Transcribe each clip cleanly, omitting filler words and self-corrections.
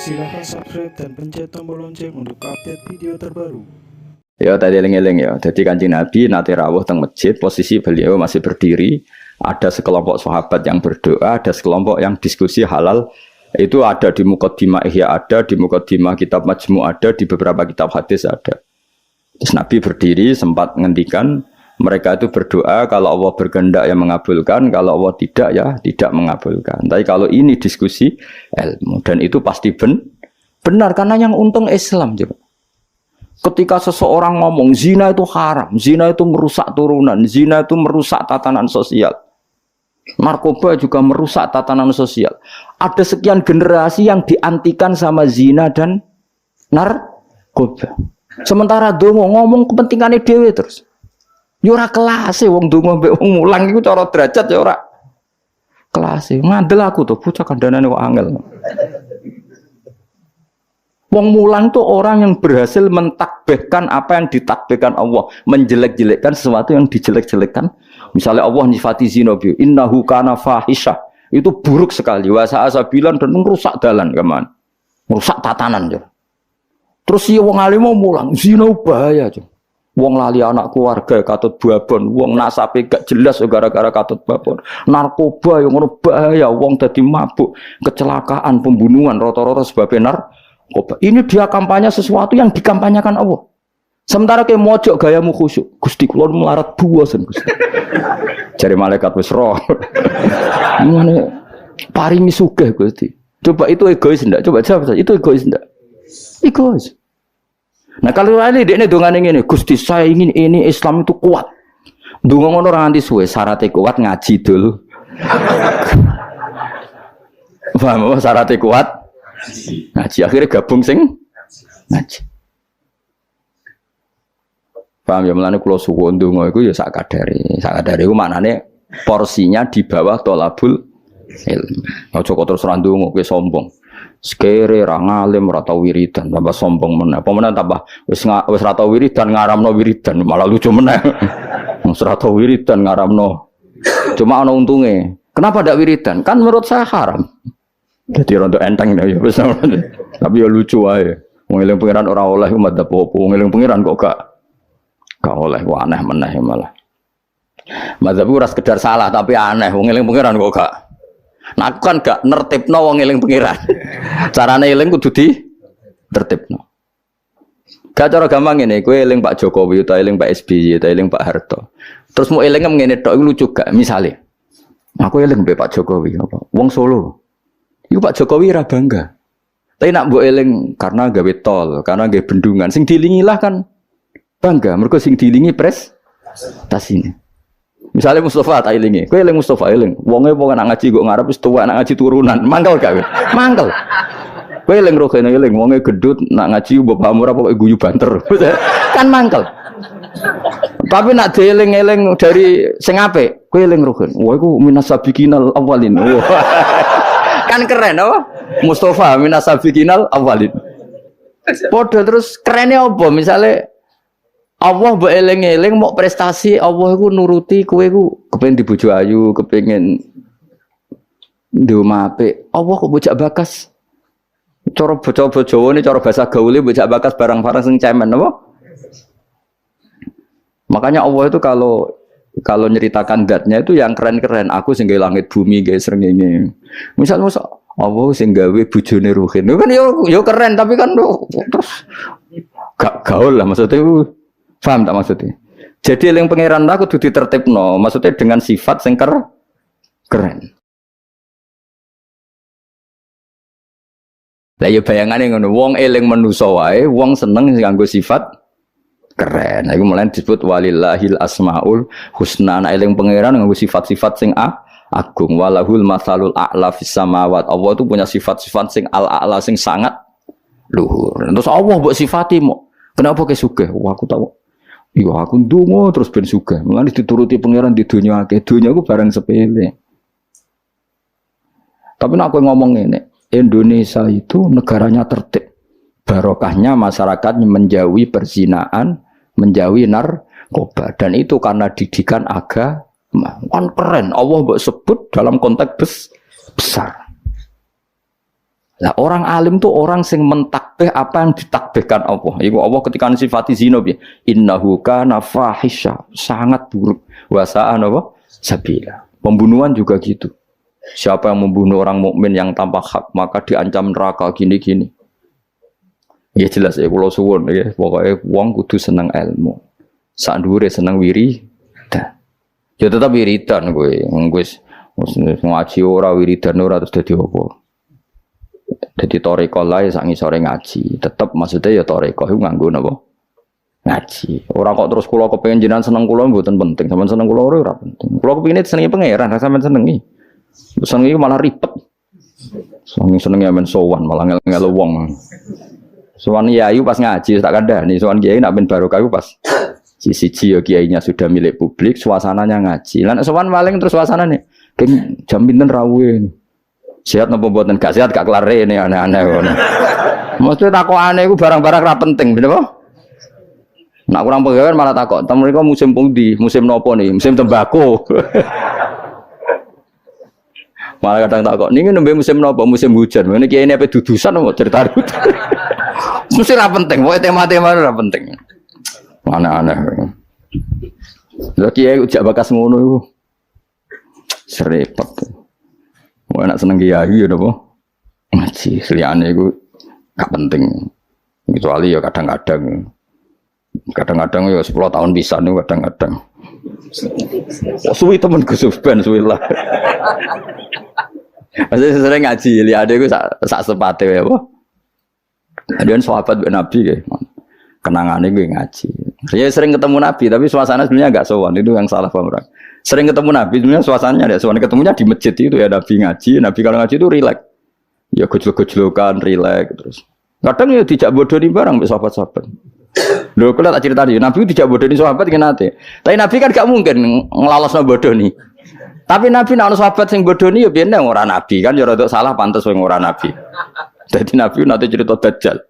Silahkan subscribe dan pencet tombol lonceng untuk update video terbaru. Ya tadi eling-eling ya. Jadi Kanjeng Nabi nate rawuh teng masjid, posisi beliau masih berdiri. Ada sekelompok sahabat yang berdoa, ada sekelompok yang diskusi halal. Itu ada di Muqaddimah Ihya, ada di Muqaddimah kitab Majmu', ada di beberapa kitab hadis ada. Terus Nabi berdiri sempat ngendikan mereka itu berdoa kalau Allah berkehendak yang mengabulkan, kalau Allah tidak ya tidak mengabulkan. Tapi kalau ini diskusi ilmu dan itu pasti benar karena yang untung Islam juga. Ketika seseorang ngomong zina itu haram, zina itu merusak turunan, zina itu merusak tatanan sosial. Narkoba juga merusak tatanan sosial. Ada sekian generasi yang diantikan sama zina dan narkoba. Sementara dongo ngomong kepentingannya dewe terus. Ya ora kelas wong dongo mbek wong mulang iku cara derajat ya ora kelas. Ngandel aku tuh bocah kandhanane kok angel. Wong mulang tuh orang yang berhasil mentakbihkan apa yang ditakbihkan Allah, menjelek-jelekkan sesuatu yang dijelek-jelekkan. Misalnya Allah nyifati zina bi innahu kana fahisyah. Itu buruk sekali. Wa sa'asabilan dan merusak dalan keman. Merusak tatanan ya. Terus si wong alim mau mulang, zina bahaya aja. Wong lali anak keluarga katut babon, wong nasabe gak jelas gara-gara katut babon. Narkoba yang ngono bahaya, wong dadi mabuk, kecelakaan, pembunuhan rata-rata sebabnya narkoba. Ini dia kampanye sesuatu yang dikampanyekan Allah. Sementara ke mojok gayamu khusyuk, Gusti kula melarat buasen Gusti. Jare malaikat wis roh. Ngene paringi sugih Gusti. Coba itu egois ndak? Coba jawab saja. Itu egois ndak? Egois. Nah kalau ini dongane ngene, Gusti saya ingin ini Islam itu kuat. Donga ngono ora nganti suwe, syaratnya kuat ngaji dulu. Paham syaratnya kuat? Ngaji akhirnya gabung sing ngaji. Paham ya mulane kula suwun donga iku ya sak kadare. Sak kadare iku maknane porsinya di bawah thalabul ilmu. Aja kok terus ra ndonga kowe sombong. Sekere ra ngalim ora tau wiridan tambah sombong meneh. Apa meneh tambah wis ra tau wiridan ngaramno wiridan malah lucu meneh. Wis ra tau wiridan ngaramno. Cuma ana untunge. Kenapa ndak wiridan? Kan menurut saya haram. Jadi rontok enteng ya wis. Tapi ya lucu wae. Wong eling pangeran ora oleh madzhab apa. Wong eling pangeran kok gak oleh kok aneh meneh malah. Madzhab ora sekedar salah tapi aneh. Wong eling pangeran kok gak. Nah aku kan gak nertibno wong eling pangeran. Carane eling kudu di tertibno. Gak cara gampang ngene, kowe eling Pak Jokowi utawa eling Pak SBY utawa eling Pak Harto. Terus mau eling ngene tok iku lucu gak? Misale aku eling mbek Pak Jokowi apa? Wong Solo. Iku Pak Jokowi ra bangga. Tapi nak mbok eling karena gawe tol, karena gawe bendungan sing dilingi lah kan bangga. Mergo sing dilingi prestasinya. Misalnya Mustafa tak ilingi, kowe eling Mustafa eling, wonge wong nak ngaji kok ngarep wis tuwa nak ngaji turunan, mangkel gak kowe? Mangkel. Kowe eling rohene eling, wonge gedut nak ngaji bapakmu ora pokoke guyu banter. Kan mangkel. Tapi nak dieling-eling dari sing apik, kowe eling rohen. Wah iku minasabiqinal awalin. Kan keren apa? Mustafa minasabiqinal awalin. Padha terus kerene apa? Misale Allah mbok eling-eling mau prestasi Allah iku nuruti kowe iku kepengin dibojo ayu, kepengin ndoma apik. Allah kok bojak bakas. Cara bocah-bocah Jawa ini cara bahasa gaule bojak bakas barang-barang sing cemen apa? Makanya Allah itu kalau nyeritakan zatnya itu yang keren-keren. Aku sing gawe langit bumi gawe srengenge. Misal Allah sing gawe bojone Ruhin. Kan yo keren tapi kan terus gak gaul lah maksudnya. Paham tak maksudnya? Jadi eling pangeran aku kudu ditertibno, maksudnya dengan sifat sing keren. Lah ya bayangane ngono, wong eling manusa wae, wong seneng nganggo sifat keren. Iku mulane disebut walillahil asmaul husna. Nek eling pangeran nganggo sifat-sifat sing agung, walahul masalul a'la fis samawat. Allah itu punya sifat-sifat sing al-a'la sing sangat luhur. Terus Allah mbok sifati mo. Kenapa ke sugih? Wah aku tahu. Iya aku ndonga terus ben sugih. Mulane dituruti pangeran di dunia akeh. Dunia ku barang sepele. Tapi nek aku ngomong ngene, Indonesia itu negaranya tertib. Barokahnya masyarakat menjauhi perzinaan, menjauhi narkoba dan itu karena didikan agama. Kan keren. Allah mbok sebut dalam konteks besar. Lah orang alim tuh orang sing mentakbih apa yang ditakbihkan Allah. Iku Allah ketika sifati zina piye? Innahu kana fahisha, sangat buruk. Wasaan apa? Sabila. Pembunuhan juga gitu. Siapa yang membunuh orang mukmin yang tanpa hak maka diancam neraka gini-gini. Ya jelas ya kula suwun ya, pokoke wong kudu seneng ilmu. Sak dhuwure seneng wiridan. Ya tetap wiridan kowe. Wis ngaji ora wiridan ora terus dadi apa? Jadi toreko lah ya sangi sore ngaji, tetap maksudnya ya toreko itu nganggo napa ngaji. Orang kok terus kulo kepengen jenengan seneng kulo mboten penting, sampean seneng kulo ora penting. Kulo kepengin senengi pangeran, sampean senengi. Senengi malah ribet. Senengi men sowan malah ngel wong. Sowan yayu pas ngaji tak kandhani, sowan kiai nak ben barokah pas siji ya kiainya sudah milik publik, suasananya ngaji. Lan sowan maling terus suasanane jam pinten rawuh. Sehat napa mboten gak sehat gak kelare ini aneh-aneh ngono. Mesti takokane iku barang-barang ra penting, bener apa? Nak kurang pegawai malah takok, "Tem mriko musim pundi? Musim nopo nih? Musim tembakau." Malah kadang takok, "Niki nembe musim nopo? Musim hujan." Ngene iki apa dudusan apa cerita rut. Mesti ra penting, pokoke tema-tema ra penting. Aneh-aneh. Lah kiai ujak bakas ngono iku. Serepet. Wah nak seneng kiai ya napa? Ngaji liyane iku gak penting. Kecuali ya kadang-kadang ya 10 tahun bisa nih kadang-kadang. Oh, suwi temen Gus Ben suwi lah. Masih sering ngaji liyane iku sak sepate wae apa? Adian sahabat Nabi kayak kenangane gue ngaji. Saya sering ketemu Nabi tapi suasana sebenarnya enggak sowan, itu yang salah paham orang. Sering ketemu Nabi sebenarnya suasananya ada sowan, ketemunya di masjid itu ya Nabi ngaji. Nabi kalau ngaji itu rileks. Ya gojlok-gojlokan rileks terus. Kadang ya dijak bodoni barang mbek sahabat-sahabat. Lho kula tak critani Nabi dijak bodoni sahabat iki nate. Tapi Nabi kan gak mungkin nglalosno bodoni. Tapi Nabi nek ana sahabat sing bodoni ya biyen ora Nabi kan ya rada salah pantes wong ora Nabi. Jadi Nabi nate cerita Dajjal.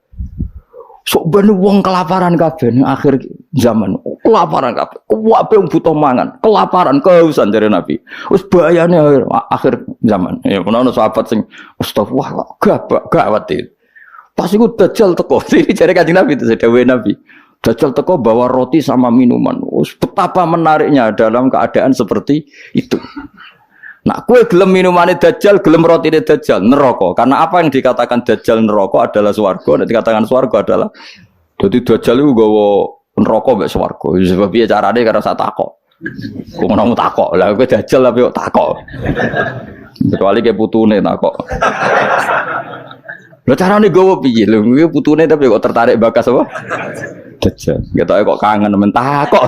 Sok ben wong kelaparan kabeh ning akhir zaman. Kelaparan kabeh. Kuwabe butuh mangan, kelaparan, kehausan jare Nabi. Wis bahayane akhir zaman. Ya ono sahabat sing astagfirullah gawat itu. Pas iku Dajjal teko. Iki jare Kanjeng Nabi itu dawuhe Nabi. Dajjal teko bawa roti sama minuman. Wis betapa menariknya dalam keadaan seperti itu. Nah, kue gelem minumane Dajjal, gelem rotine Dajjal, neraka. Karena apa yang dikatakan Dajjal neraka adalah swarga, dan dikatakan swarga adalah dadi Dajjal iku nggawa neraka mek swarga. Sebab piye carane karena sak takok. Kok ngono takok. Lah kowe Dajjal tapi kok takok. Kecuali ke putune takok. Lah carane nggawa piye? Lho kuwi putune tapi kok tertarik bakas apa? Dajjal. Ketoke kok kangen men takok.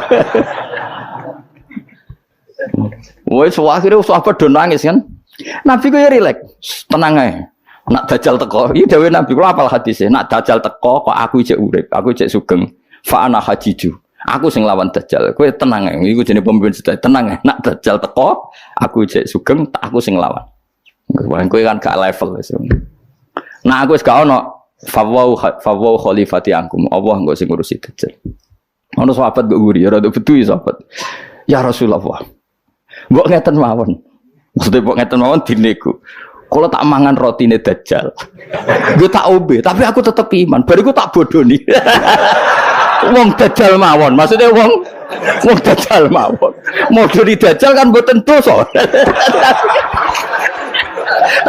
Wes akhire sahabat do nangis kan. Nabi ku ya rileks, tenang ae. Nak Dajjal teko, iki dawuh Nabi kula apal hadise. Nak Dajjal teko kok aku ijek urip, aku ijek sugeng. Fa ana hajiju. Aku sing lawan Dajjal. Kowe tenang ae. Iku jenenge pemimpin sedaya. Tenang ae. Nak Dajjal teko, aku ijek sugeng, aku sing lawan. Kowe kan gak level wis. Nah aku wis gak ono fawau khalifati angkum. Allah engko sing ngurusi Dajjal. Ono sahabat mbok nguri, ora betu sahabat. Ya Rasulullah. Mbok ngeten mawon. Maksudnya mbok ngeten mawon dinego. Kalau tak mangan rotine Dajjal. Gue tak obe, tapi aku tetep iman. Bariku tak bodoni. Wong Dajjal mawon. Maksudnya wong Dajjal mawon. Modoni Dajjal kan mboten dosa.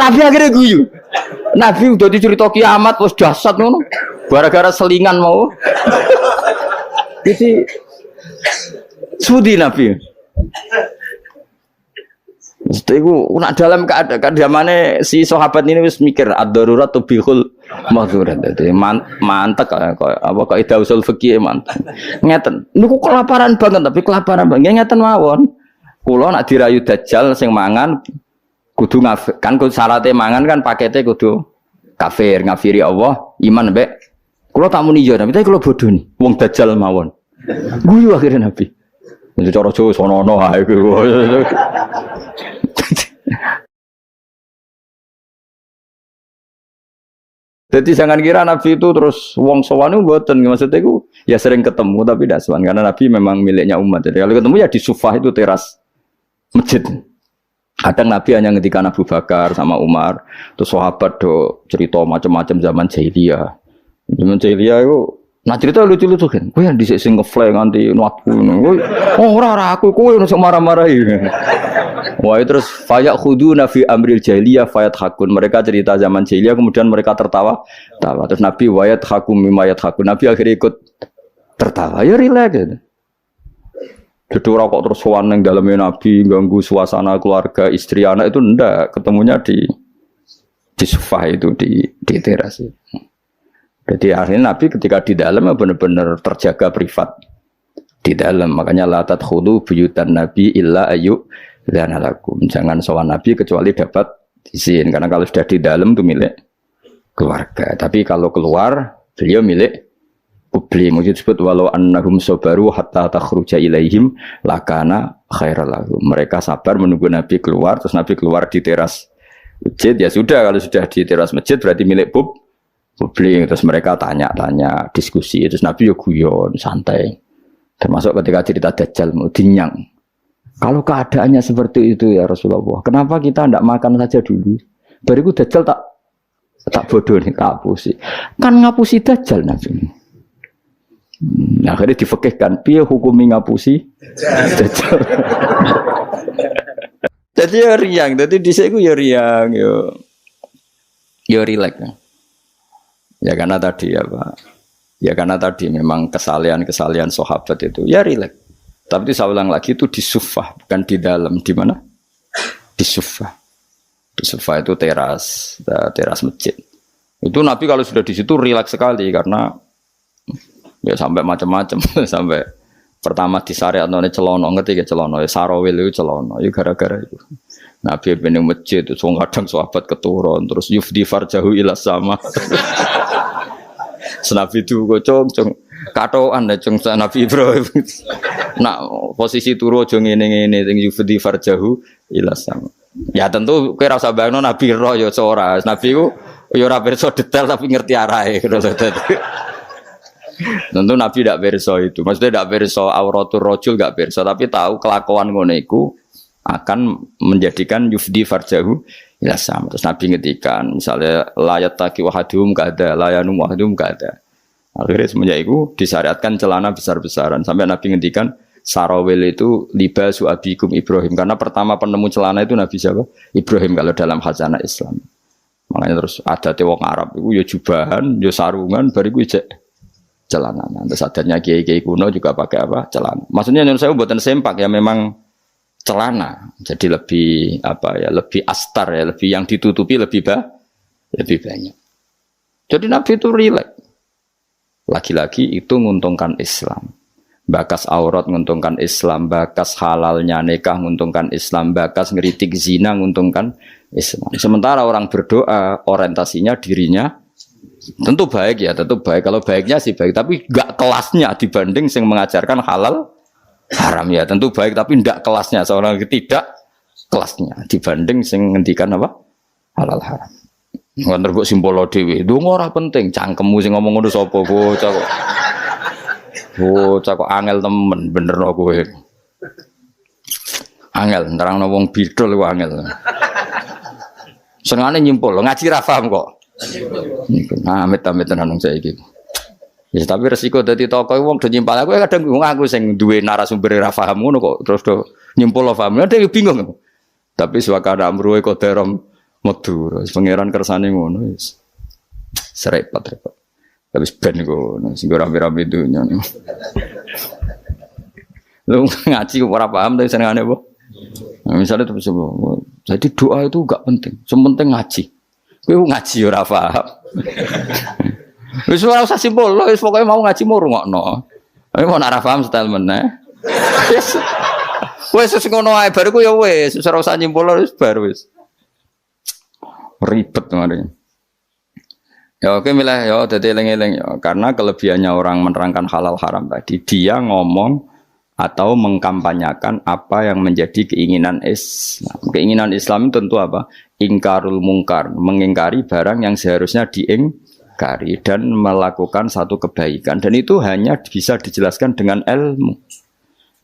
Tapi akhirnya guyu. Nabi udah dicerita kiamat wis dahsyat ngono. Gara-gara selingan mau. Jadi sudi Nabi. Iku nak dalam keadaan zamane si sahabat ini wis mikir ad-darurat tubihul mahzurat. Dadi mantek apa kaidah usul fikih mantek. Ngeten. Niku kelaparan banget tapi kelaparan banget ngeten mawon. Kula nak dirayu Dajjal sing mangan kudu kan syaratnya mangan kan pakete kudu kafir, ngafiri Allah, iman mbek. Kula tak muni yo tapi kula bodoni wong Dajjal mawon. Guyu akhirnya Nabi. Itu cara Jawa sono-ono ae kuwi. Jadi jangan kira Nabi itu terus wong sowan mboten, maksudnya itu ya sering ketemu tapi tidak sowan karena Nabi memang miliknya umat. Jadi kalau ketemu ya di sufah itu teras masjid. Kadang Nabi hanya ngendikan Abu Bakar sama Umar, terus sahabat do cerita macam-macam zaman jahiliyah. Zaman jahiliyah itu nah cerita lucu-lucu kan. Kowe yang dhisik sing ngefly nganti nuatku ngono. Oh ora aku kowe sing marah-marahi. Wah terus fayak khuduna fi amril jahiliyah fayat hakun. Mereka cerita zaman jahiliyah kemudian mereka tertawa. Terus Nabi wayat hakum mimayat hakun. Nabi akhirnya ikut tertawa. Ya rileks gitu. Jadi orang kok terus sowan nang daleme Nabi ganggu suasana keluarga istri anak itu ndak, ketemunya di sofa itu di teras itu. Jadi akhirnya Nabi ketika di dalam benar-benar terjaga privat di dalam, makanya la tadkhulu buyutan Nabi illa ayu dan alakum. Jangan sowan Nabi kecuali dapat izin, karena kalau sudah di dalam itu milik keluarga. Tapi kalau keluar beliau milik publik. Mungkin disebut walau annahum sabaru hatta takhruja ilaihim lakana khairal lahum. Mereka sabar menunggu Nabi keluar, terus Nabi keluar di teras masjid, ya sudah, kalau sudah di teras masjid berarti milik publik. Terus mereka tanya-tanya, diskusi, terus Nabi ya guyon, santai. Termasuk ketika cerita Dajjal mau dinyang. Kalau keadaannya seperti itu ya Rasulullah, kenapa kita tidak makan saja dulu? Bariku Dajjal tak bodoh nih, tak hapusi. Kan ngapusi Dajjal Nabi. Akhirnya difekihkan, piye hukumi ngapusi Dajjal. Jadi ya riang, jadi dhisik ku ya riang, yo rileks. Ya karena tadi ya Pak. Ya karena tadi memang kesalahan sahabat itu ya rileks. Tapi itu saya ulang lagi itu di sufah, bukan di dalam. Di mana? Di sufah. Di sufah itu teras masjid. Itu Nabi kalau sudah di situ rileks sekali karena ya sampai macam-macam sampai pertama di syariat none celono, ngerti ke celono ya sarawil itu celono ya gara-gara itu Nabi ben masjid itu kadang sahabat keturun terus yufdi farjahu ila sama Nabi itu kocok katoan ya cung Nabi Ibrahim nak posisi turu aja ngene-ngene sing yufdi farjahu ila sama ya tentu kowe ora usah bayangno Nabi roh ya ora Nabi ku ya ora pirsa detail tapi ngerti arahe tentu Nabi tidak berso itu, maksudnya tidak berso auratul rojul tidak berso, tapi tahu kelakuan ngoneku akan menjadikan yufdi farjahu ya sama. Terus Nabi ngetikan, misalnya layat taki wahadum kada, layanum wahadum kada. Akhirnya semenjak itu disyariatkan celana besar-besaran sampai Nabi ngetikan sarawil itu libasu abikum Ibrahim karena pertama penemu celana itu Nabi siapa? Ibrahim kalau dalam khazanah Islam. Makanya terus ada wong Arab itu ya jubahan, ya sarungan, bariku ijek celana. Terus adanya kiai-kiai kuno juga pakai apa? Celana. Maksudnya yang saya buatan sempak ya memang celana. Jadi lebih apa ya? Lebih astar ya, lebih yang ditutupi lebih banyak. Jadi Nabi itu rileks. Lagi-lagi itu menguntungkan Islam. Bakas aurat menguntungkan Islam, bakas halalnya nikah menguntungkan Islam, bakas ngeritik zina menguntungkan Islam. Sementara orang berdoa orientasinya dirinya tentu baik ya, tentu baik. Kalau baiknya sih baik, tapi enggak kelasnya dibanding yang mengajarkan halal haram ya. Tentu baik, tapi enggak kelasnya. Seorang tidak kelasnya dibanding yang ngendikan apa halal haram. Nggak terbuk simbolo dewi. Itu ora penting. Cangkemmu sing ngomong ngono sapa bocah kok. Bocah kok angel temen bener no kowe. Angel nerangno wong bidol ku angel. Senengane nyimpul, ngaji ra paham kok. Nah, amit-amit tenan saya iki. Ya tapi resiko dadi tokoh wong do nyimpal aku kadang bingung aku sing duwe narasumber ra paham ngono kok terus do nyimpul paham. Ada yang bingung. Tapi suwakana amruhe koderom metu. Pangeran kersane ngono wis. Serepet-repet. Tapi ben ngono sing rame-rame dunya. Lu ngaji ora paham tapi senengane apa? Nah, misalnya terus jadi doa itu enggak penting. Sementing ngaji. Kowe ngaji ora paham. Wis ora usah simpul, wis pokoke mau ngaji mau rungokno. Tapi mau ora paham style meneh. Wis ngono ae bar ku ya wis, ora usah nyimpul wis bar wis. Ribet kemarin. Ya oke milih ya dadi eling-eling ya karena kelebihannya orang menerangkan halal haram tadi dia ngomong atau mengkampanyakan apa yang menjadi keinginan Islam. Keinginan Islam itu tentu apa? Ingkarul mungkar, mengingkari barang yang seharusnya diingkari dan melakukan satu kebaikan. Dan itu hanya bisa dijelaskan dengan ilmu.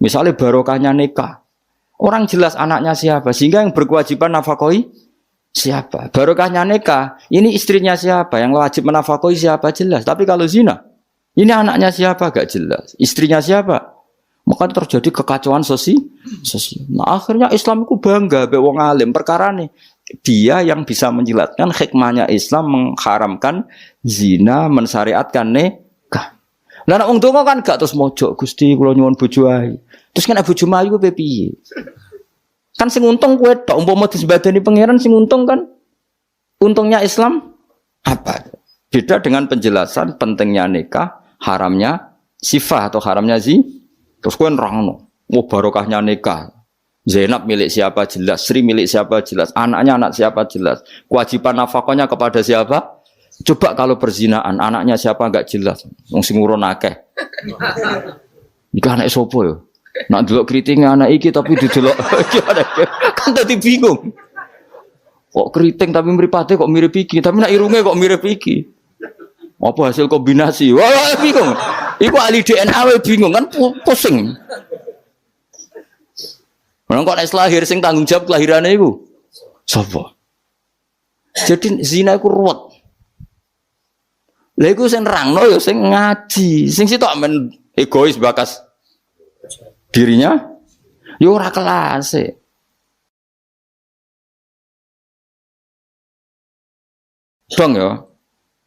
Misalnya barokahnya nikah. Orang jelas anaknya siapa, sehingga yang berkewajiban nafkahi siapa. Barokahnya nikah, ini istrinya siapa, yang wajib menafkahi siapa jelas. Tapi kalau zina, ini anaknya siapa gak jelas, istrinya siapa. Maka terjadi kekacauan sosial. Nah, akhirnya Islam itu bangga be wong alim perkara nih. Dia yang bisa menjelaskan hikmahnya Islam mengharamkan zina, mensyariatkan nikah. Lah nek wong donga kan gak terus mojok Gusti kula nyuwun bojo ae. Terus kan bojo mayu kuwi piye? Kan sing untung kowe tok umpama disembadani pangeran sing untung kan untungnya Islam apa? Beda dengan penjelasan pentingnya nikah, haramnya sifah atau haramnya terus kowe nerangno, oh barokahnya nikah. Zainab milik siapa jelas, Sri milik siapa jelas, anaknya anak siapa jelas, kewajiban nafkahnya kepada siapa? Coba kalau perzinaan, anaknya siapa enggak jelas, wong sing ngurun akeh. Iki anak sapa yo? Nak delok kriting anak iki tapi didelok kan dadi bingung. Kok kriting tapi mripate kok mirip iki, tapi nak irunge kok mirip iki. Apa hasil kombinasi? Wah, bingung. Iku ahli DNA we bingung kan pusing. Orang kok nek lahir sing tanggung jawab kelahirane iku sapa? Jadi zina iku ruwet. Lha iku sing nerangno ya sing ngaji, sing sitok men egois bakas dirinya ya ora kelas e. Dong ya.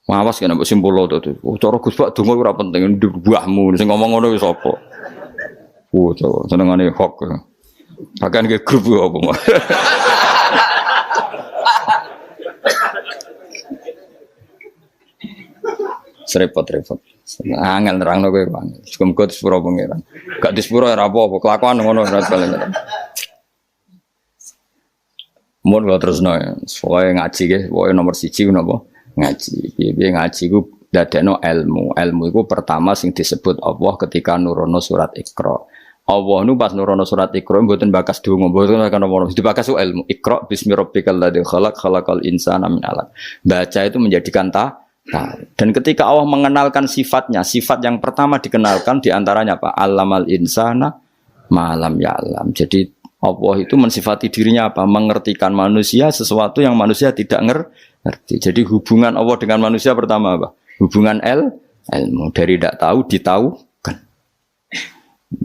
Mawas kena mbok simpul to. Oh, cara Gus Pak donga ora penting buahmu sing ngomong ngono wis apa. Oh, senengane hok. Bahkan ke grup apa. Repot. Angel nerangno kowe, Bang. Muga disepuro pangeran. Gak disepuro ora apa-apa, kelakuan ngono ora balen. Mun lho terusno. Soale ngaji nggih, pokoke nomor 1 napa? Ngaji. Piye ngaji ku dadekno ilmu. Ilmu iku pertama sing disebut Allah ketika nurono surat Iqra. Allah nu pas nurono surat Iqra mboten bakas donga, mboten kan nomor. Dibakas ilmu. Iqra bismi rabbikal ladzi khalaq khalaqal insana min 'alaq. Baca itu menjadikan dan ketika Allah mengenalkan sifatnya, sifat yang pertama dikenalkan diantaranya apa? Allamal insana malam ya'lam. Jadi Allah itu mensifati dirinya apa? Mengertikan manusia sesuatu yang manusia tidak ngerti. Jadi hubungan Allah dengan manusia pertama apa? Hubungan ilmu. Dari tidak tahu ditahukan.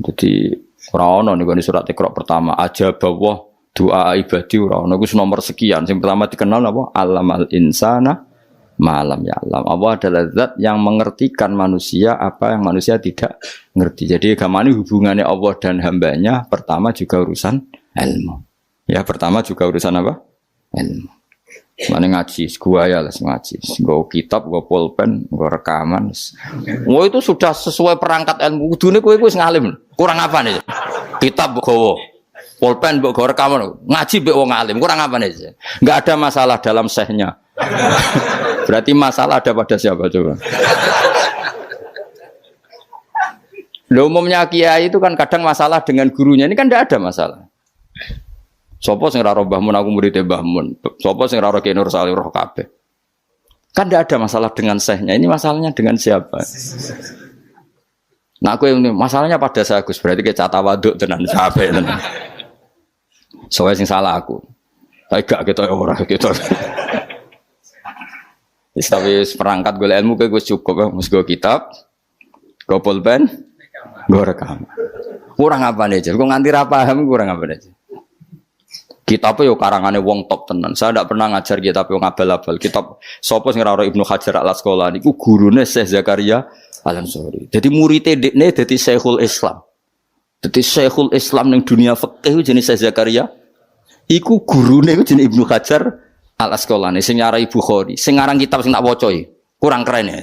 Jadi ora ono niku surat Iqra pertama aja bawah doa ibadi ora ono iku nomor sekian. Yang pertama dikenal apa? Allamal insana malam ya alam. Allah adalah zat yang mengertikan manusia apa yang manusia tidak ngerti. Jadi agama ini hubungannya Allah dan hambanya pertama juga urusan ilmu. Ya pertama juga urusan apa? Ilmu. Mana ngaji, gua ya les ngaji. Gua kitab, gua pulpen, gua rekaman. Wah itu sudah sesuai perangkat ilmu. Kudune kowe wis ngalim. Kurang apa nih? Kitab gowo. Pulpen mbok gawe rekaman. Ngaji mbek wong alim. Kurang apa nih? Enggak ada masalah dalam sehnya. Berarti masalah ada pada siapa coba? Loh, umumnya kiai itu kan kadang masalah dengan gurunya, ini kan tidak ada masalah. Sopo sing raro Mbah Mun aku murid Mbah Mun. Sopo sing raro Ki Nur Salih roh kabeh. Kan tidak ada masalah dengan sehnya, ini masalahnya dengan siapa? Nah aku ini masalahnya pada saya Gus, berarti kayak cata waduk tenan capek tenan. Soalnya sing salah aku. Tapi gak gitu ora gitu. Tapi perangkat gue ilmu gue cukup ya, mus gue kitab, gue pulpen, gue rekam. Kurang apa nih? Gue nganti paham kurang apa nih? Kitabnya yo karangannya wong top tenan. Saya tidak pernah ngajar kitab yang abal-abal. Kitab sopo sing raro Ibnu Hajar al Asqalani iku gurune Syekh Zakaria Al Ansori. Jadi muridé dekne dadi Syekhul Islam. Dadi Syekhul Islam ning dunia fikih jenis Syekh Zakaria. Iku gurune iku jenenge Ibnu Hajar Al Asqalani sing nyarai Bukhari. Sing ngarang kitab sing tak waca kurang keren ya.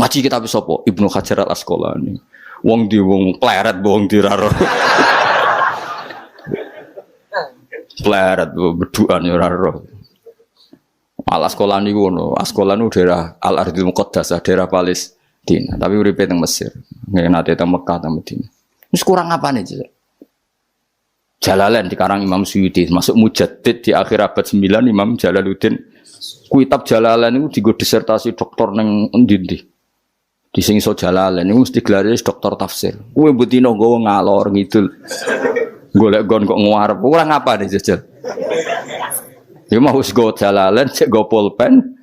Ngaji kitab sapa? Ibnu Hajar Al Asqalani. Wong di wong pleret wong diraro. Pleret beduan ya ora roh. Al Asqalani ngono. Asqalani daerah Al Ardhil Muqaddasah, daerah Palestina, tapi uripe teng Mesir. Nggih nate teng Mekah teng Madinah. Wis kurang apane, Cek? Jalalain dikarang Imam Suyuti, masuk mujaddid di akhir abad 9 Imam Jalaluddin. Kitab Jalalain itu digo disertasi doktor neng endi-endi. Di sing iso Jalalain niku mesti gelare doktor tafsir. Kowe mbutino nggawa ngalor ngidul. Golek gon kok nguarep. Kurang apa nih jajal? Ya mau go jalalan, cek go pulpen,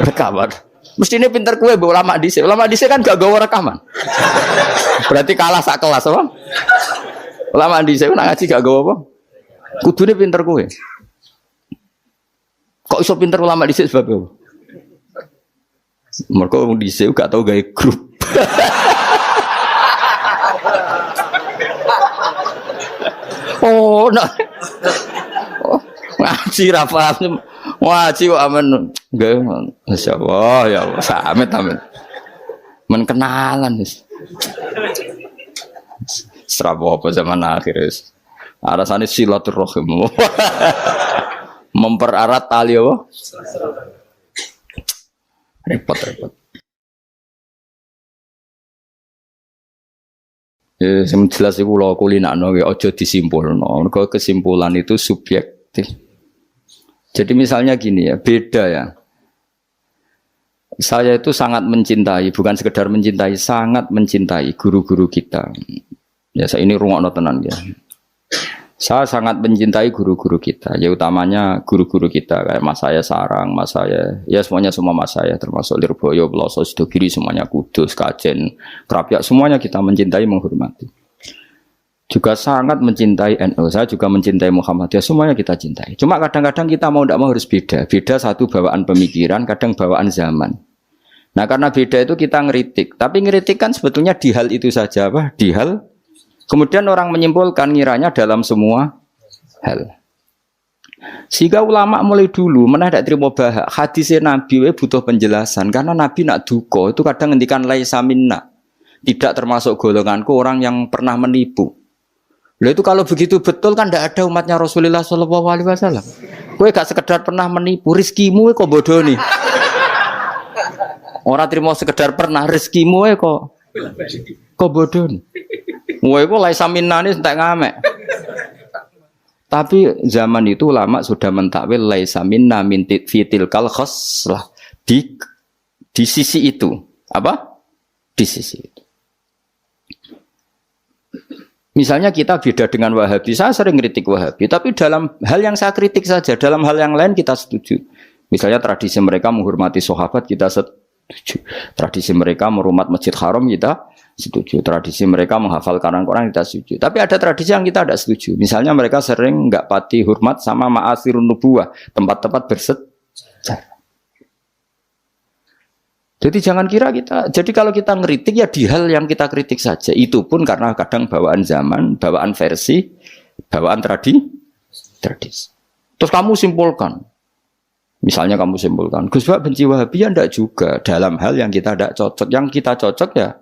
rekaman. Mestinya pinter kue bawa ulama dhisik. Ulama dhisik kan gak gawa rekaman. Berarti kalah sak kelas apa? Ulama dhisik nak ngaji gak gawa apa? Kudune pinter kue. Kok iso pinter ulama dhisik sebab apa? Mereka wong dhisik gak tau gawe grup. Oh, no. Oh, ngaji ra paham. Ngaji kok amen. Nggih, masyaallah ya Allah, samit amin. Men kenalan wis. Serabo apa zaman akhir wis. Alasannya silaturahim. Mempererat tali apa? Repot. Ya, yang jelas itu kalau kulinakno ojo disimpulno. Mergo kesimpulan itu subjektif. Jadi misalnya gini ya, beda ya. Saya itu sangat mencintai, bukan sekedar mencintai, sangat mencintai guru-guru kita. Ya, saya ini rungokno tenan ya. Saya sangat mencintai guru-guru kita, ya utamanya guru-guru kita kayak Mas saya Sarang, Mas saya, ya semuanya semua Mas saya, termasuk Lirboyo, Beloso, Sidogiri, semuanya Kudus, Kajen, Krapyak, semuanya kita mencintai, menghormati. Juga sangat mencintai NU, saya juga mencintai Muhammadiyah, semuanya kita cintai. Cuma kadang-kadang kita mau tidak mau harus beda, satu bawaan pemikiran, kadang bawaan zaman. Nah karena beda itu kita ngeritik, tapi ngeritik kan sebetulnya di hal itu saja, apa? Di hal. Kemudian orang menyimpulkan ngiranya dalam semua hal. Sehingga ulama mulai dulu mana tidak terima bahak hadisnya Nabi butuh penjelasan karena Nabi nak duko itu kadang ngendikan laisa minna, tidak termasuk golonganku orang yang pernah menipu. Lalu itu kalau begitu betul kan tidak ada umatnya Rasulullah SAW. Kowe gak sekedar pernah menipu, rizkimu kok bodoh nih. Orang terima sekedar pernah, rizkimu kok bodoh nih. Woi, kok laisa minna ini entek ngamek. Tapi zaman itu ulama sudah mentakwil laisa minna min fitil kal khoslah di sisi itu. Apa? Di sisi itu. Misalnya kita beda dengan Wahabi, saya sering kritik Wahabi, tapi dalam hal yang saya kritik saja, dalam hal yang lain kita setuju. Misalnya tradisi mereka menghormati sahabat, kita setuju. Tradisi mereka merumat Masjid Haram, kita setuju. Tradisi mereka menghafal Quran, kita setuju. Tapi ada tradisi yang kita tidak setuju. Misalnya mereka sering enggak pati hormat sama ma'asirun nubuwah, tempat-tempat bersejarah. Jadi jangan kira kita, jadi kalau kita ngeritik ya di hal yang kita kritik saja. Itu pun karena kadang bawaan zaman, bawaan versi, bawaan tradisi. Terus kamu simpulkan. Misalnya kamu simpulkan, Gus Bak benci Wahabi ya enggak juga. Dalam hal yang kita tidak cocok. Yang kita cocok ya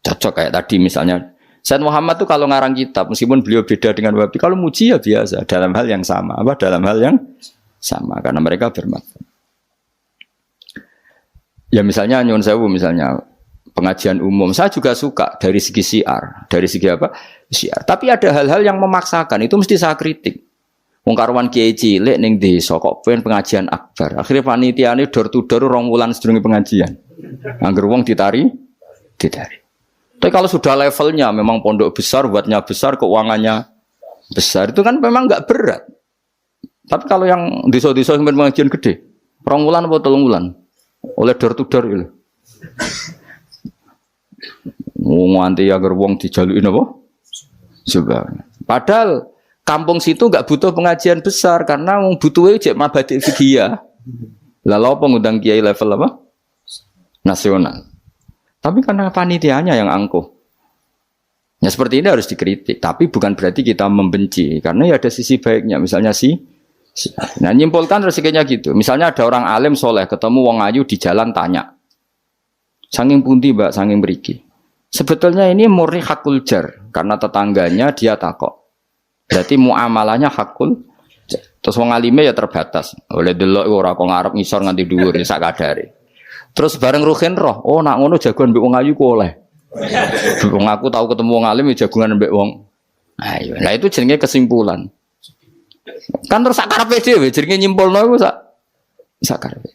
cocok kayak tadi misalnya. Said Muhammad tuh kalau ngarang kitab, meskipun beliau beda dengan Wahabi, kalau muji ya biasa. Dalam hal yang sama. Apa? Dalam hal yang sama. Karena mereka bermanfaat. Ya misalnya nyuwun sewu misalnya pengajian umum saya juga suka dari segi syiar, dari segi apa? Syiar. Tapi ada hal-hal yang memaksakan itu mesti saya kritik. Wong karwan kiai cilik ning desa kok pengen pengajian akbar. Akhirnya panitiane door to door 2 wulan sedurunge pengajian. Angger wong ditari. Tapi kalau sudah levelnya memang pondok besar, buatnya besar, keuangannya besar itu kan memang enggak berat. Tapi kalau yang desa-desa yang pengajian gede, 2 wulan atau 3 wulan oleh door to door itu. Nganti agar wong dijalukin apa? Coba. Padahal kampung situ enggak butuh pengajian besar karena wong butuhe jek mabadi fikih. Lah lha apa ngundang kiai level apa? Nasional. Tapi karena panitianya yang angkuh. Ya seperti ini harus dikritik, tapi bukan berarti kita membenci karena ya ada sisi baiknya. Misalnya nah nyimpulkan rezekinya gitu. Misalnya ada orang alim soleh ketemu wong ayu di jalan tanya, sanging pundi mbak, sanging beriki. Sebetulnya ini murni hakul jar karena tetangganya dia takok. Berarti muamalahnya hakul jar. Terus wong alime ya terbatas. Oleh delok ora kok ngarep ngisor nganti dhuwur sak kadare. Terus bareng ruhin roh, oh nak ngono jagoan mbek wong ayu ku oleh. Wong aku tahu ketemu wong alim ya jagungan mbek wong ayu. Nah itu jenenge kesimpulan. Kan terus sak karepe dhewe jenenge nyimpulno iku sak karepe.